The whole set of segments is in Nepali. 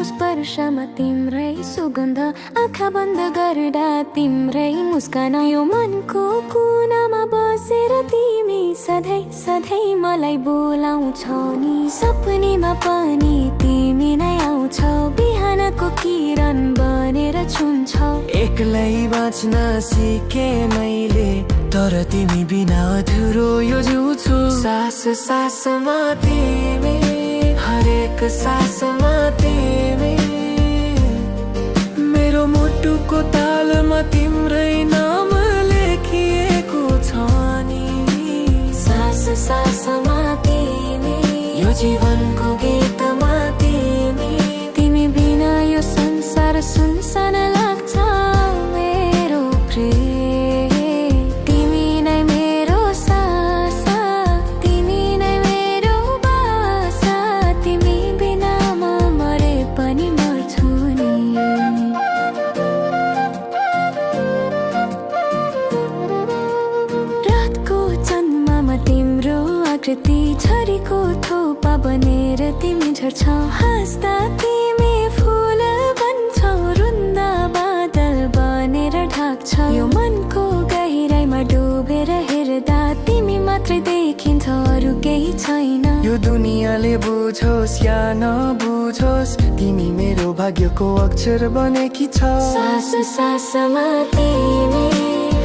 स्पर्शमा तिम्रै सुगन्ध, आँखा बन्द गर्दा तिम्रै मुस्कान, यो मनको कुनामा बसेर तिमी सधैँ सधैँ मलाई बोलाउँछौ नि। सपनीमा पनि तिमी नै आउँछौ, बिहानको किरण बनेर छुन्छौ। एक्लै बाँच्न सिके मैले, तर तिमी बिना अधुरो यो जिउ छु। सास सासमा तिमी, हरेक सासमा तिमी, मेरो मुटुको तालमा तिम्रै नाम लेखिएको छ नि। सास सासमा तिमी, यो जीवनको गीतमा तिमी, तिमी बिना यो संसार सुनसान लाग्छ मेरो प्रेम। तिमी नै मेरो सास, तिमी नै मेरो बास, तिमी बिना म मरे पनि मर्छु नि। रातको चन्द्रमा तिम्रो आकृति, झरीको थोपा बनेर तिमी झर्छौ। हाँस्दा तिमी फुल बन्छौ, रुन्दा बादल बनेर ढाक्छौ। यो मनको गहिराइमा डुबेर हेर्दा तिमी मात्रै देखिन्छौ, अरू केही छैन। यो दुनियाँले बुझोस् या नबुझोस्, तिमी मेरो भाग्यको अक्षर बनेकी छौ। सास सासमा तिमी,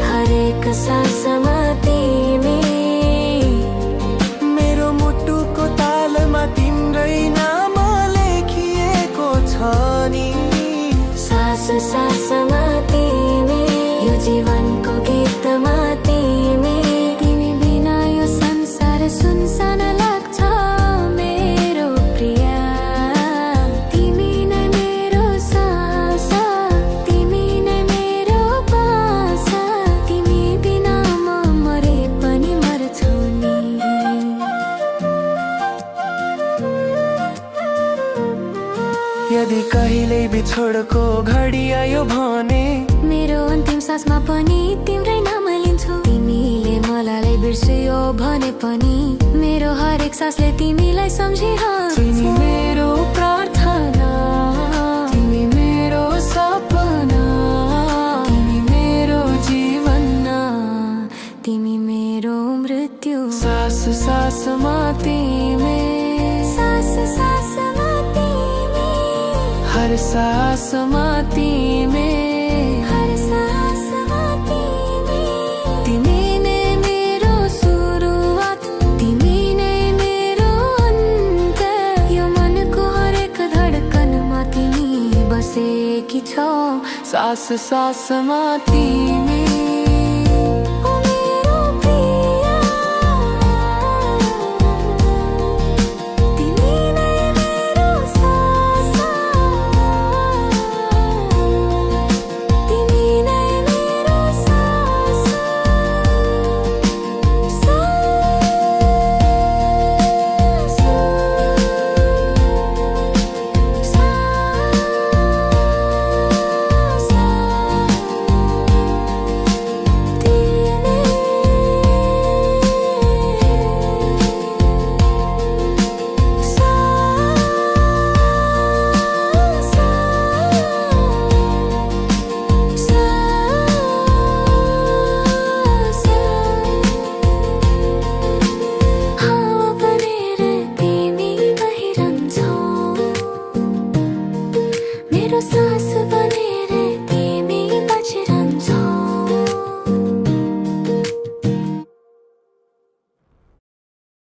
हरेक सासमा तिमी, मेरो मुटुको तालमा तिम्रै नाम लेखिएको छ नि। सास सासमा तिमी, यो जीवनको गीतमा तिमी, तिमी बिना यो संसार सुनसान लाग्छ मेरो प्रिया। तिमी नै मेरो सास, तिमी नै मेरो बास, तिमी बिना म मरे पनि मर्छु नि। यदि कहिल्यै बिछोडको घडी आयो भने, मेरो अन्तिम सासमा पनि तिम्रै नाम लिन्छु। तिमीले मलाई बिर्सियो भने पनि, मेरो हरेक सासले तिमीलाई सम्झिरहन्छ। तिमी मेरो प्रार्थना, तिमी मेरो सपना, तिमी मेरो जीवन, तिमी मेरो मृत्यु। सास सासमा तिमी, सास सासमा तिमी, हर सासमा तिमी, हर सासमा तिमी, तिमी नै मेरो सुरुवात, तिमी नै मेरो अन्त। यो मनको हरेक धडकनमा तिमी बसेकी छौ। सास सासमा तिमी।